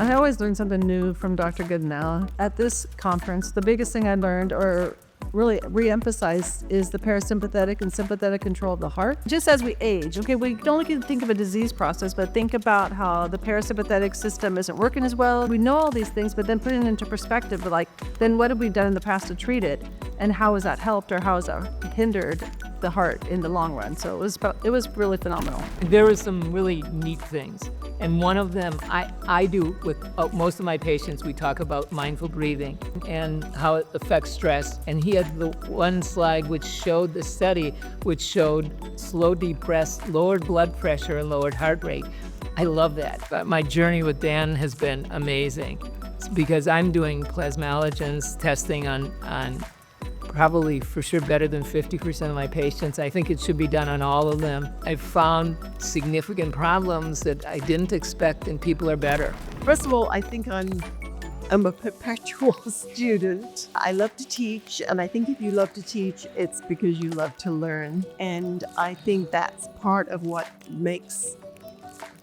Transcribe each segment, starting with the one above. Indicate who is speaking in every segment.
Speaker 1: I always learn something new from Dr. Goodenow. At this conference, the biggest thing I learned, or really re-emphasized, is the parasympathetic and sympathetic control of the heart. Just as we age, okay, we don't only think of a disease process, but think about how the parasympathetic system isn't working as well. We know all these things, but then putting it into perspective, like, then what have we done in the past to treat it? And how has that helped, or how has that hindered the heart in the long run? So it was really phenomenal.
Speaker 2: There were some really neat things. And one of them, I do with most of my patients, we talk about mindful breathing and how it affects stress. And he had the one slide which showed the study, which showed slow, deep breaths, lowered blood pressure, and lowered heart rate. I love that. My journey with Dan has been amazing because I'm doing plasmalogens testing on probably for sure better than 50% of my patients. I think it should be done on all of them. I've found significant problems that I didn't expect, and people are better.
Speaker 3: First of all, I think I'm a perpetual student. I love to teach, and I think if you love to teach, it's because you love to learn. And I think that's part of what makes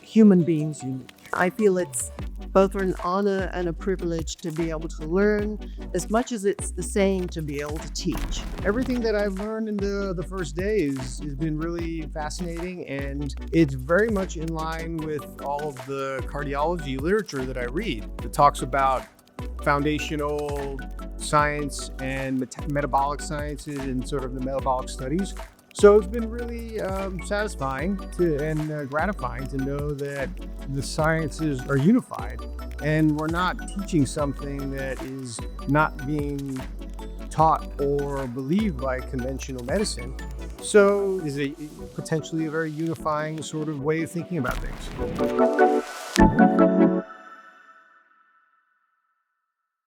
Speaker 3: human beings unique. I feel it's both an honor and a privilege to be able to learn as much as it's the same to be able to teach.
Speaker 4: Everything that I've learned in the first days has been really fascinating, and it's very much in line with all of the cardiology literature that I read. It talks about foundational science and metabolic sciences and sort of the metabolic studies. So it's been really satisfying and gratifying to know that the sciences are unified and we're not teaching something that is not being taught or believed by conventional medicine. So it's potentially a very unifying sort of way of thinking about things.